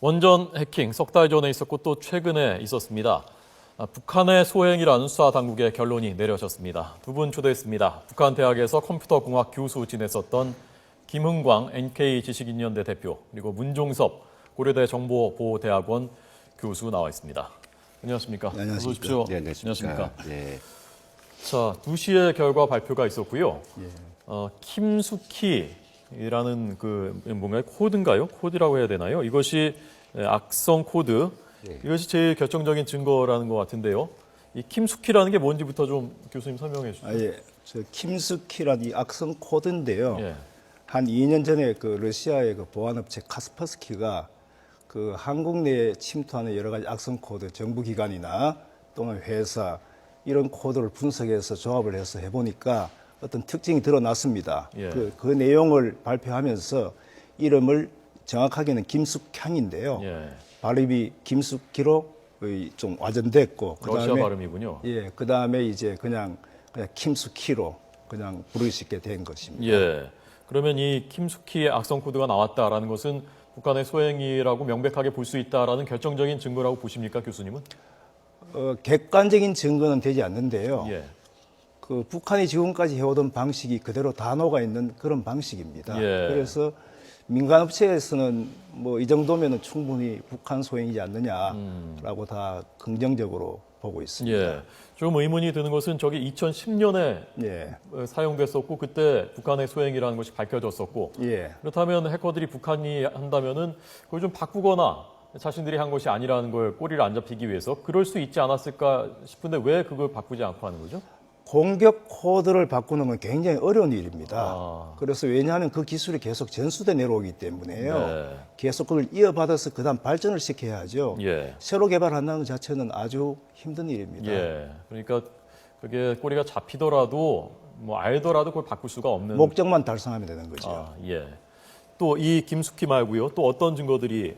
원전 해킹 석 달 전에 있었고 또 최근에 있었습니다. 북한의 소행이라는 수사 당국의 결론이 내려졌습니다. 두 분 초대했습니다. 북한 대학에서 컴퓨터공학 교수 지냈었던 김흥광 NK지식인연대 대표, 그리고 문종섭 고려대 정보보호대학원 교수 나와 있습니다. 안녕하십니까? 네, 안녕하십니까? 어서 오십시오. 네, 안녕하십니까? 네. 자, 2시에 결과 발표가 있었고요. 예. 킴수키라는 뭔가요? 코드인가요? 코드라고 해야 되나요? 이것이 악성 코드. 네. 이것이 제일 결정적인 증거라는 것 같은데요. 이 킴수키라는 게 뭔지부터 좀 교수님 설명해 주시죠. 예. 저 킴스키란 이 악성 코드인데요. 예. 한 2년 전에 그 러시아의 그 보안업체 카스퍼스키가 그 한국 내에 침투하는 여러 가지 악성 코드, 정부 기관이나 또는 회사 이런 코드를 분석해서 조합을 해서 해보니까 어떤 특징이 드러났습니다. 예. 그 내용을 발표하면서 이름을 정확하게는 김숙향인데요. 예. 발음이 김숙기로 좀 와전됐고 러시아 발음이군요. 예, 그 다음에 이제 그냥 김숙키로 그냥 부를 수 있게 된 것입니다. 예. 그러면 이 킴수키의 악성 코드가 나왔다라는 것은 북한의 소행이라고 명백하게 볼 수 있다라는 결정적인 증거라고 보십니까, 교수님은? 객관적인 증거는 되지 않는데요. 예. 그 북한이 지금까지 해오던 방식이 그대로 다 녹아 있는 그런 방식입니다. 예. 그래서 민간 업체에서는 뭐 이 정도면은 충분히 북한 소행이지 않느냐라고 다 긍정적으로 보고 있습니다. 예. 좀 의문이 드는 것은 저기 2010년에 예. 사용됐었고 그때 북한의 소행이라는 것이 밝혀졌었고 예. 그렇다면 해커들이 북한이 한다면은 그걸 좀 바꾸거나 자신들이 한 것이 아니라는 걸 꼬리를 안 잡히기 위해서 그럴 수 있지 않았을까 싶은데 왜 그걸 바꾸지 않고 하는 거죠? 공격 코드를 바꾸는 건 굉장히 어려운 일입니다. 아. 그래서 왜냐하면 그 기술이 계속 전수돼 내려오기 때문에요. 네. 계속 그걸 이어받아서 그다음 발전을 시켜야죠. 예. 새로 개발한다는 것 자체는 아주 힘든 일입니다. 예. 그러니까 그게 꼬리가 잡히더라도 뭐 알더라도 그걸 바꿀 수가 없는. 목적만 달성하면 되는 거죠. 아, 예. 또 이 김숙희 말고요. 또 어떤 증거들이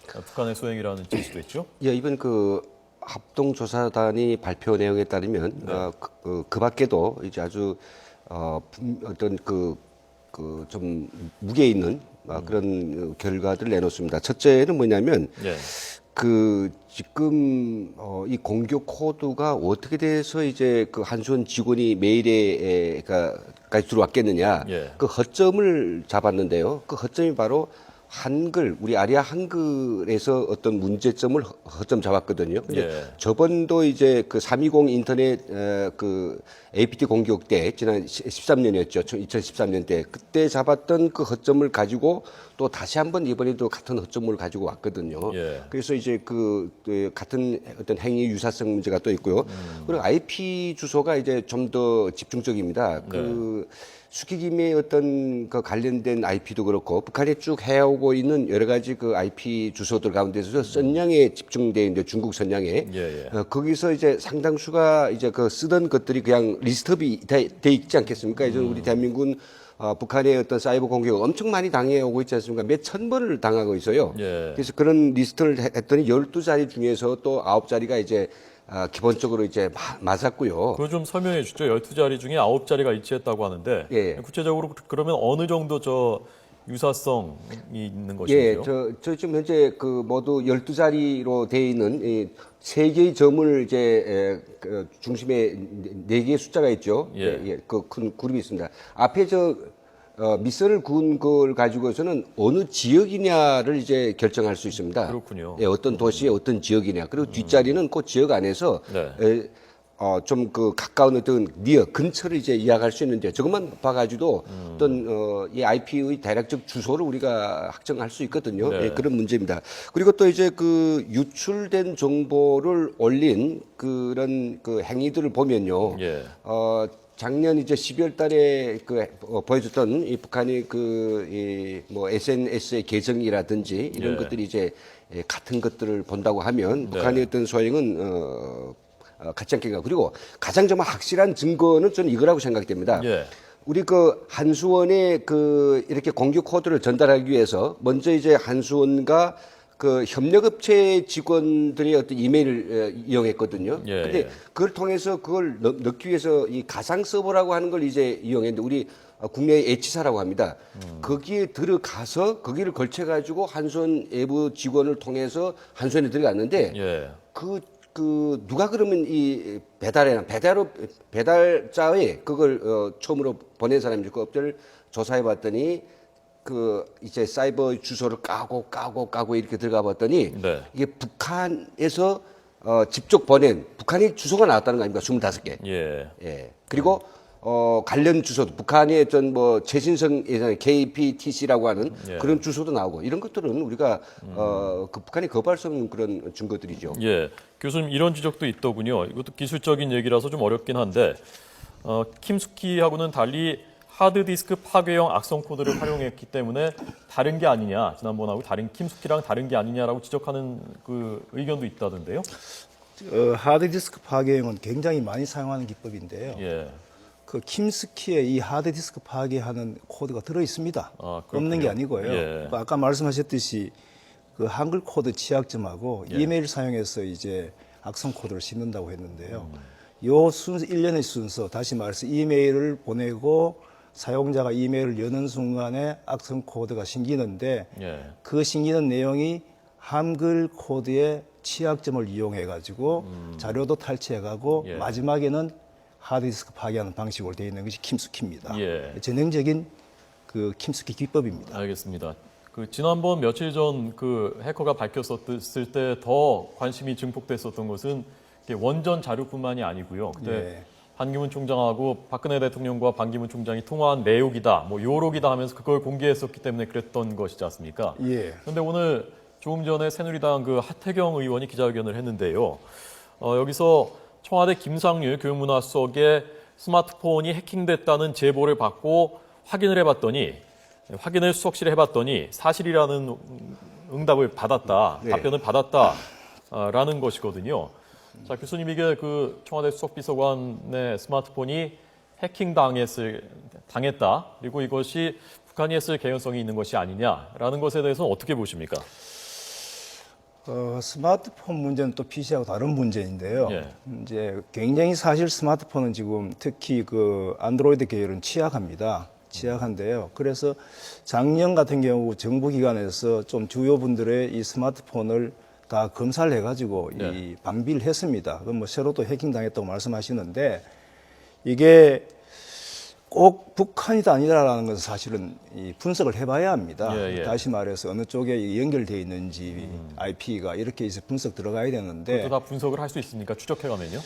북한의 소행이라는 제시도 있죠? 예, 이번 그 합동조사단이 발표 내용에 따르면 네. 그 밖에도 이제 아주 어떤 좀 무게 있는 그런 결과들을 내놓습니다. 첫째는 뭐냐면 예. 그 지금 이 공격 코드가 어떻게 돼서 이제 그 한수원 직원이 메일에까지 들어왔겠느냐. 예. 그 허점을 잡았는데요. 그 허점이 바로 한글, 우리 아리아 한글에서 어떤 문제점을 허점 잡았거든요. 근데 예. 저번도 이제 그 320 인터넷 그 APT 공격 때 지난 13년이었죠. 2013년 때 그때 잡았던 그 허점을 가지고 또 다시 한번 이번에도 같은 허점을 가지고 왔거든요. 예. 그래서 이제 그 같은 어떤 행위 유사성 문제가 또 있고요. 그리고 IP 주소가 이제 좀 더 집중적입니다. 그 수기김의 어떤 그 관련된 IP도 그렇고 북한에 쭉 해오고 있는 여러 가지 그 IP 주소들 가운데서 선양에 집중되어 있는데 중국 선양에 예. 거기서 이제 상당수가 이제 그 쓰던 것들이 그냥 리스트업이 돼 있지 않겠습니까? 이제 우리 대한민국은 북한의 어떤 사이버 공격을 엄청 많이 당해오고 있지 않습니까? 몇 천 번을 당하고 있어요. 예. 그래서 그런 리스트를 했더니 12자리 중에서 또 9자리가 이제 기본적으로 이제 맞았고요. 그거 좀 설명해 주죠. 12자리 중에 9자리가 일치했다고 하는데 예. 구체적으로 그러면 어느 정도 저 유사성이 있는 예, 것인지요? 저 지금 현재 그 모두 12자리로 되어 있는 이 3개의 점을 이제 그 중심에 4개의 숫자가 있죠. 예. 그 큰 그룹이 있습니다. 앞에 밑선을 그은 걸 가지고서는 어느 지역이냐를 이제 결정할 수 있습니다. 그렇군요. 예, 어떤 도시의 어떤 지역이냐. 그리고 뒷자리는 그 지역 안에서 네. 좀 그 가까운 어떤 니어 근처를 이제 이야기할 수 있는데 저것만 봐가지고도 어떤 이 IP의 대략적 주소를 우리가 확정할 수 있거든요. 네. 예, 그런 문제입니다. 그리고 또 이제 그 유출된 정보를 올린 그런 그 행위들을 보면요. 예. 작년 이제 12월 달에 보여줬던 이 북한의 뭐 SNS의 계정이라든지 이런 예. 것들이 이제 같은 것들을 본다고 하면 네. 북한의 어떤 소행은 같지 않겠가. 그리고 가장 정말 확실한 증거는 저는 이거라고 생각됩니다. 예. 우리 그 한수원에 이렇게 공격 코드를 전달하기 위해서 먼저 이제 한수원과 그 협력업체 직원들의 어떤 이메일을 이용했거든요. 예, 근데 예. 그걸 통해서 그걸 넣기 위해서 이 가상 서버라고 하는 걸 이제 이용했는데 우리 국내 H사라고 합니다. 거기에 들어가서 거기를 걸쳐가지고 한수원 외부 직원을 통해서 한수원에 들어갔는데 예. 누가 그러면 이 배달자의 그걸 처음으로 보낸 사람인지 그 업체를 조사해 봤더니 이제 사이버 주소를 까고 이렇게 들어가 봤더니 네. 이게 북한에서 직접 보낸 북한의 주소가 나왔다는 거 아닙니까? 25개. 예. 예. 그리고 관련 주소도 북한의 어떤 뭐 최신성 예전에 KPTC라고 하는 예. 그런 주소도 나오고 이런 것들은 우리가 그 북한이 거부할 수 없는 그런 증거들이죠. 예. 교수님 이런 지적도 있더군요. 이것도 기술적인 얘기라서 좀 어렵긴 한데 킴스키하고는 달리 하드디스크 파괴형 악성 코드를 활용했기 때문에 다른 게 아니냐, 지난번하고 다른 킴스키랑 다른 게 아니냐라고 지적하는 그 의견도 있다던데요. 하드디스크 파괴형은 굉장히 많이 사용하는 기법인데요. 예. 그 킴스키에 이 하드디스크 파괴하는 코드가 들어 있습니다. 아, 없는 게 그렇군요. 아니고요. 예. 아까 말씀하셨듯이 그 한글 코드 취약점하고 예. 이메일 사용해서 이제 악성 코드를 씹는다고 했는데요. 요 순서, 일련의 순서, 다시 말해서 이메일을 보내고 사용자가 이메일을 여는 순간에 악성 코드가 생기는데 예. 그 생기는 내용이 한글 코드의 취약점을 이용해 가지고 자료도 탈취해 가고 예. 마지막에는 하드디스크 파괴하는 방식으로 되어 있는 것이 킴스키입니다. 예. 전형적인 그 킴스키 기법입니다. 알겠습니다. 그 지난번 며칠 전 그 해커가 밝혔었을 때 더 관심이 증폭됐었던 것은 이게 원전 자료뿐만이 아니고요. 그때 예. 한기문 총장하고 박근혜 대통령과 반기문 총장이 통화한 내용이다, 뭐 요록이다 하면서 그걸 공개했었기 때문에 그랬던 것이지 않습니까? 예. 그런데 오늘 조금 전에 새누리당 그 하태경 의원이 기자회견을 했는데요. 여기서 청와대 김상률 교육문화수석의 스마트폰이 해킹됐다는 제보를 받고 확인을 수석실에 해봤더니 사실이라는 응답을 받았다, 네. 답변을 받았다라는 것이거든요. 자, 교수님 이게 그 청와대 수석비서관의 스마트폰이 당했다. 그리고 이것이 북한이 했을 개연성이 있는 것이 아니냐라는 것에 대해서는 어떻게 보십니까? 스마트폰 문제는 또 PC하고 다른 문제인데요. 예. 이제 굉장히 사실 스마트폰은 지금 특히 그 안드로이드 계열은 취약한데요. 그래서 작년 같은 경우 정부기관에서 좀 주요 분들의 이 스마트폰을 다 검사를 해가지고 네. 이 방비를 했습니다. 그럼 뭐 새로 또 해킹 당했다고 말씀하시는데 이게 꼭 북한이다 아니다라는 것은 사실은 이 분석을 해봐야 합니다. 예, 예. 다시 말해서 어느 쪽에 연결되어 있는지 IP가 이렇게 해서 분석 들어가야 되는데 그것도 다 분석을 할 수 있습니까? 추적해가면요?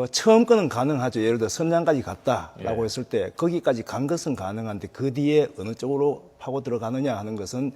처음 거는 가능하죠. 예를 들어 선양까지 갔다라고 예. 했을 때 거기까지 간 것은 가능한데 그 뒤에 어느 쪽으로 파고 들어가느냐 하는 것은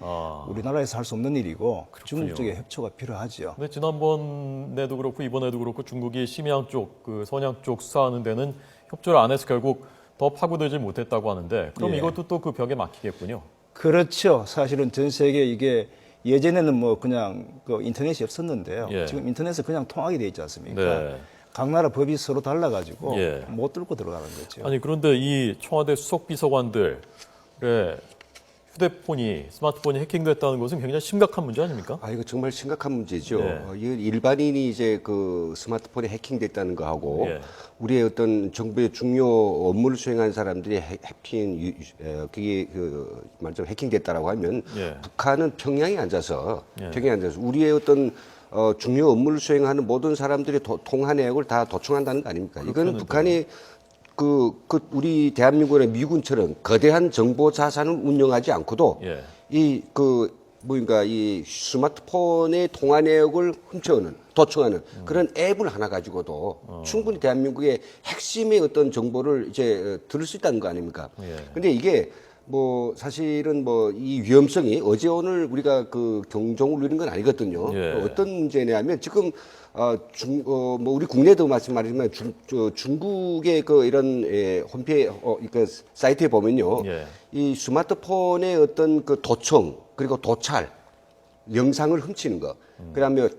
우리나라에서 할 수 없는 일이고 중국 쪽의 협조가 필요하죠. 근데 지난번에도 그렇고 이번에도 그렇고 중국이 심양 쪽, 그 선양 쪽 수사하는 데는 협조를 안 해서 결국 더 파고들지 못했다고 하는데 그럼 예. 이것도 또 그 벽에 막히겠군요. 그렇죠. 사실은 전 세계 이게 예전에는 뭐 그냥 그 인터넷이 없었는데요. 예. 지금 인터넷에 그냥 통하게 돼 있지 않습니까? 네. 각 나라 법이 서로 달라가지고 예. 못 뚫고 들어가는 거죠. 아니 그런데 이 청와대 수석비서관들의 스마트폰이 해킹됐다는 것은 굉장히 심각한 문제 아닙니까? 이거 정말 심각한 문제죠. 네. 일반인이 이제 그 스마트폰이 해킹됐다는 거하고 예. 우리의 어떤 정부의 중요 업무를 수행하는 사람들이 그게 말하자면 해킹됐다라고 하면 예. 북한은 평양에 앉아서 우리의 어떤 중요 업무를 수행하는 모든 사람들의 통화 내역을 다 도청한다는 거 아닙니까? 이거는 북한이 우리 대한민국의 미군처럼 거대한 정보 자산을 운영하지 않고도 예. 이 스마트폰의 통화 내역을 도청하는 그런 앱을 하나 가지고도 충분히 대한민국의 핵심의 어떤 정보를 이제 들을 수 있다는 거 아닙니까? 예. 근데 이게 뭐 사실은 뭐 이 위험성이 어제 오늘 우리가 그 경종을 누리는 건 아니거든요. 예. 어떤 문제냐면 지금 뭐 우리 국내도 말씀하지만 중국의 그 이런 홈페이지 그 사이트에 보면요. 예. 이 스마트폰의 어떤 그 도청 그리고 도찰 영상을 훔치는 거, 그다음에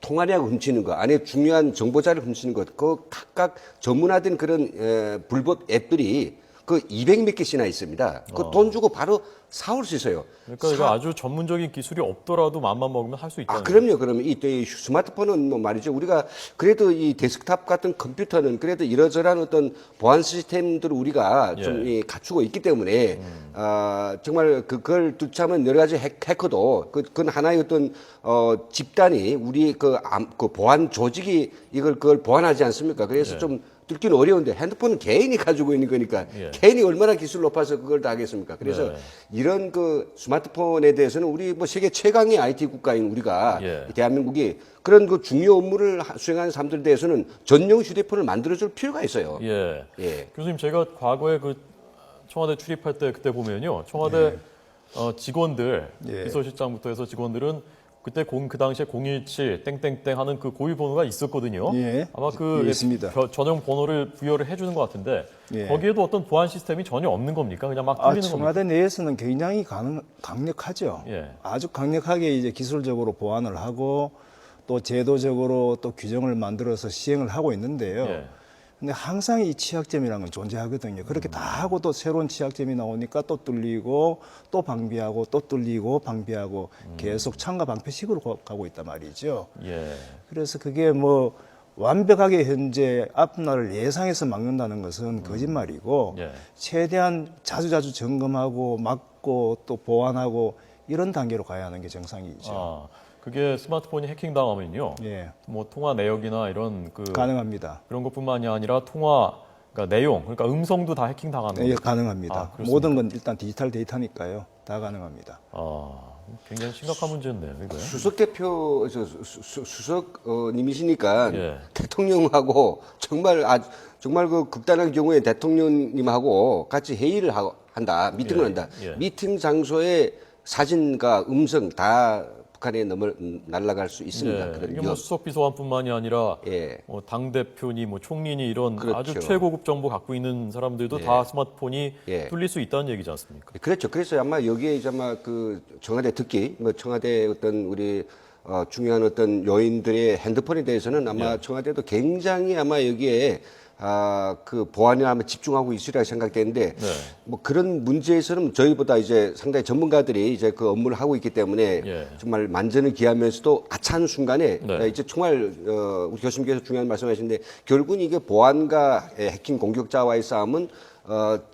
통화 내역을 훔치는 거, 안에 중요한 정보 자료를 훔치는 것, 그 각각 전문화된 그런 불법 앱들이 그 200몇 개씩이나 있습니다. 그 돈 주고 바로 사올 수 있어요. 그러니까 이거 아주 전문적인 기술이 없더라도 맘만 먹으면 할 수 있다. 아, 그럼요. 그러면 이 스마트폰은 뭐 말이죠. 우리가 그래도 이 데스크탑 같은 컴퓨터는 그래도 이러저러한 어떤 보안 시스템들을 우리가 좀 갖추고 있기 때문에 정말 그걸 뚫자면 여러 가지 해커도 그건 하나의 어떤 집단이 우리 그 보안 조직이 그걸 보안하지 않습니까? 그래서 좀 뚫기는 어려운데 핸드폰은 개인이 가지고 있는 거니까 개인이 얼마나 기술 높아서 그걸 다 하겠습니까? 그래서 이런 그 스마트폰에 대해서는 우리 뭐 세계 최강의 IT 국가인 우리가 대한민국이 그런 그 중요 업무를 수행하는 사람들에 대해서는 전용 휴대폰을 만들어줄 필요가 있어요. 예. 교수님, 제가 과거에 그 청와대 출입할 때 그때 보면요, 청와대 직원들 비서실장부터 해서 직원들은 그때 그 당시에 017 땡땡땡 하는 그 고유 번호가 있었거든요. 아마 그 있습니다. 전용 번호를 부여를 해주는 것 같은데 거기에도 어떤 보안 시스템이 전혀 없는 겁니까? 그냥 막 뚫리는 겁니까? 청와대 내에서는 굉장히 강력하죠. 아주 강력하게 이제 기술적으로 보완을 하고 또 제도적으로 또 규정을 만들어서 시행을 하고 있는데요. 근데 항상 이 취약점이라는 건 존재하거든요. 그렇게 다 하고 또 새로운 취약점이 나오니까 또 뚫리고 또 방비하고 또 뚫리고 방비하고 계속 창과 방패식으로 가고 있단 말이죠. 그래서 그게 뭐 완벽하게 현재 앞날을 예상해서 막는다는 것은 거짓말이고 최대한 자주자주 점검하고 막고 또 보완하고 이런 단계로 가야 하는 게 정상이죠. 그게 스마트폰이 해킹당하면요. 뭐 통화 내역이나 이런 가능합니다. 그런 것뿐만이 아니라 그러니까 내용, 그러니까 음성도 다 해킹당하는 거예요. 가능합니다. 모든 건 일단 디지털 데이터니까요. 다 가능합니다. 굉장히 심각한 문제인데요, 이거. 수석 대표, 수석님이시니까 대통령하고 정말 그 극단한 경우에 대통령님하고 같이 회의를 한다, 미팅을 한다. 미팅 장소에 사진과 음성 다 북한에 날아갈 수 있습니다. 이게 뭐 수석 비서관뿐만이 아니라 당 대표니 뭐 총리니 이런 아주 최고급 정보 갖고 있는 사람들도 다 스마트폰이 뚫릴 수 있다는 얘기지 않습니까? 그렇죠. 그래서 아마 여기에 이제 아마 그 청와대 특히 뭐 청와대 어떤 우리 중요한 어떤 요인들의 핸드폰에 대해서는 아마 청와대도 굉장히 아마 여기에 그 보안에 아마 집중하고 있으리라 생각되는데 뭐 그런 문제에서는 저희보다 이제 상당히 전문가들이 이제 그 업무를 하고 있기 때문에 정말 만전을 기하면서도 아차하는 순간에 이제 정말 우리 교수님께서 중요한 말씀하시는데 결국은 이게 보안과 해킹 공격자와의 싸움은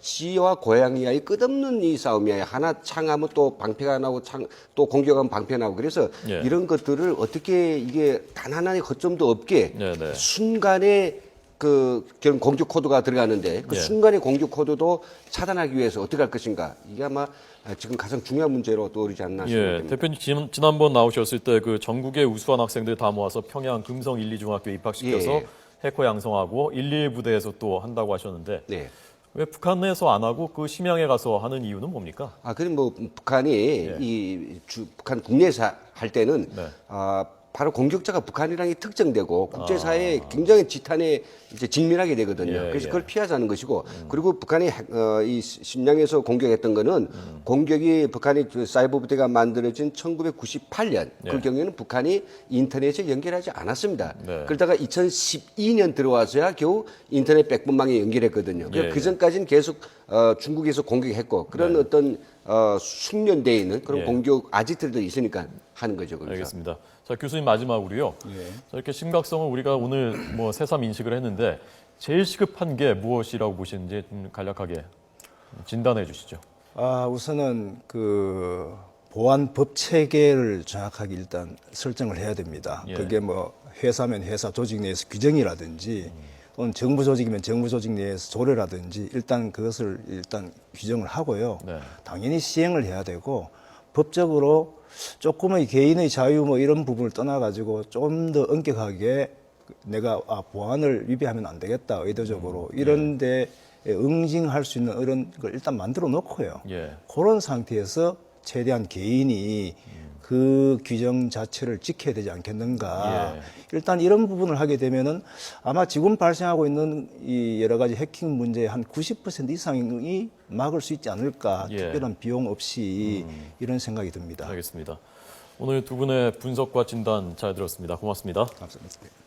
지와 고양이와의 끝없는 이 싸움이에요. 하나 창하면 또 방패가 나고 또 공격하면 방패 나고 그래서 이런 것들을 어떻게 이게 단 하나의 거점도 없게 순간에 결국 공격 코드가 들어가는데 그 순간의 공격 코드도 차단하기 위해서 어떻게 할 것인가 이게 아마 지금 가장 중요한 문제로 떠오르지 않나 싶습니다. 대표님 지난번 나오셨을 때 그 전국의 우수한 학생들 다 모아서 평양 금성 1, 2중학교 입학시켜서 해커 양성하고 112 부대에서 또 한다고 하셨는데 왜 북한 내에서 안 하고 그 심양에 가서 하는 이유는 뭡니까? 그럼 뭐 북한이 북한 국내에서 할 때는 바로 공격자가 북한이라는 게 특정되고 국제사회에 굉장히 지탄에 이제 직면하게 되거든요. 그래서 그걸 피하자는 것이고 그리고 북한이 이 심양에서 공격했던 거는 공격이 북한이 그 사이버 부대가 만들어진 1998년 그 경우에는 북한이 인터넷에 연결하지 않았습니다. 그러다가 2012년 들어와서야 겨우 인터넷 백분망에 연결했거든요. 그 전까지는 계속 중국에서 공격했고 그런 어떤 숙련되어 있는 그런 공격 아지트들이 있으니까 하는 거죠. 거기서. 알겠습니다. 자, 교수님 마지막으로요. 자, 이렇게 심각성을 우리가 오늘 뭐 새삼 인식을 했는데 제일 시급한 게 무엇이라고 보시는지 좀 간략하게 진단해 주시죠. 우선은 그 보안 법 체계를 정확하게 일단 설정을 해야 됩니다. 그게 뭐 회사면 회사 조직 내에서 규정이라든지 또는 정부 조직이면 정부 조직 내에서 조례라든지 일단 그것을 일단 규정을 하고요. 당연히 시행을 해야 되고 법적으로 조금의 개인의 자유 뭐 이런 부분을 떠나가지고 좀 더 엄격하게 내가 보안을 위배하면 안 되겠다 의도적으로 이런 데 응징할 수 있는 이런 걸 일단 만들어 놓고요. 그런 상태에서 최대한 개인이 그 규정 자체를 지켜야 되지 않겠는가. 일단 이런 부분을 하게 되면은 아마 지금 발생하고 있는 이 여러 가지 해킹 문제의 한 90% 이상이 막을 수 있지 않을까. 특별한 비용 없이 이런 생각이 듭니다. 알겠습니다. 오늘 두 분의 분석과 진단 잘 들었습니다. 고맙습니다. 감사합니다.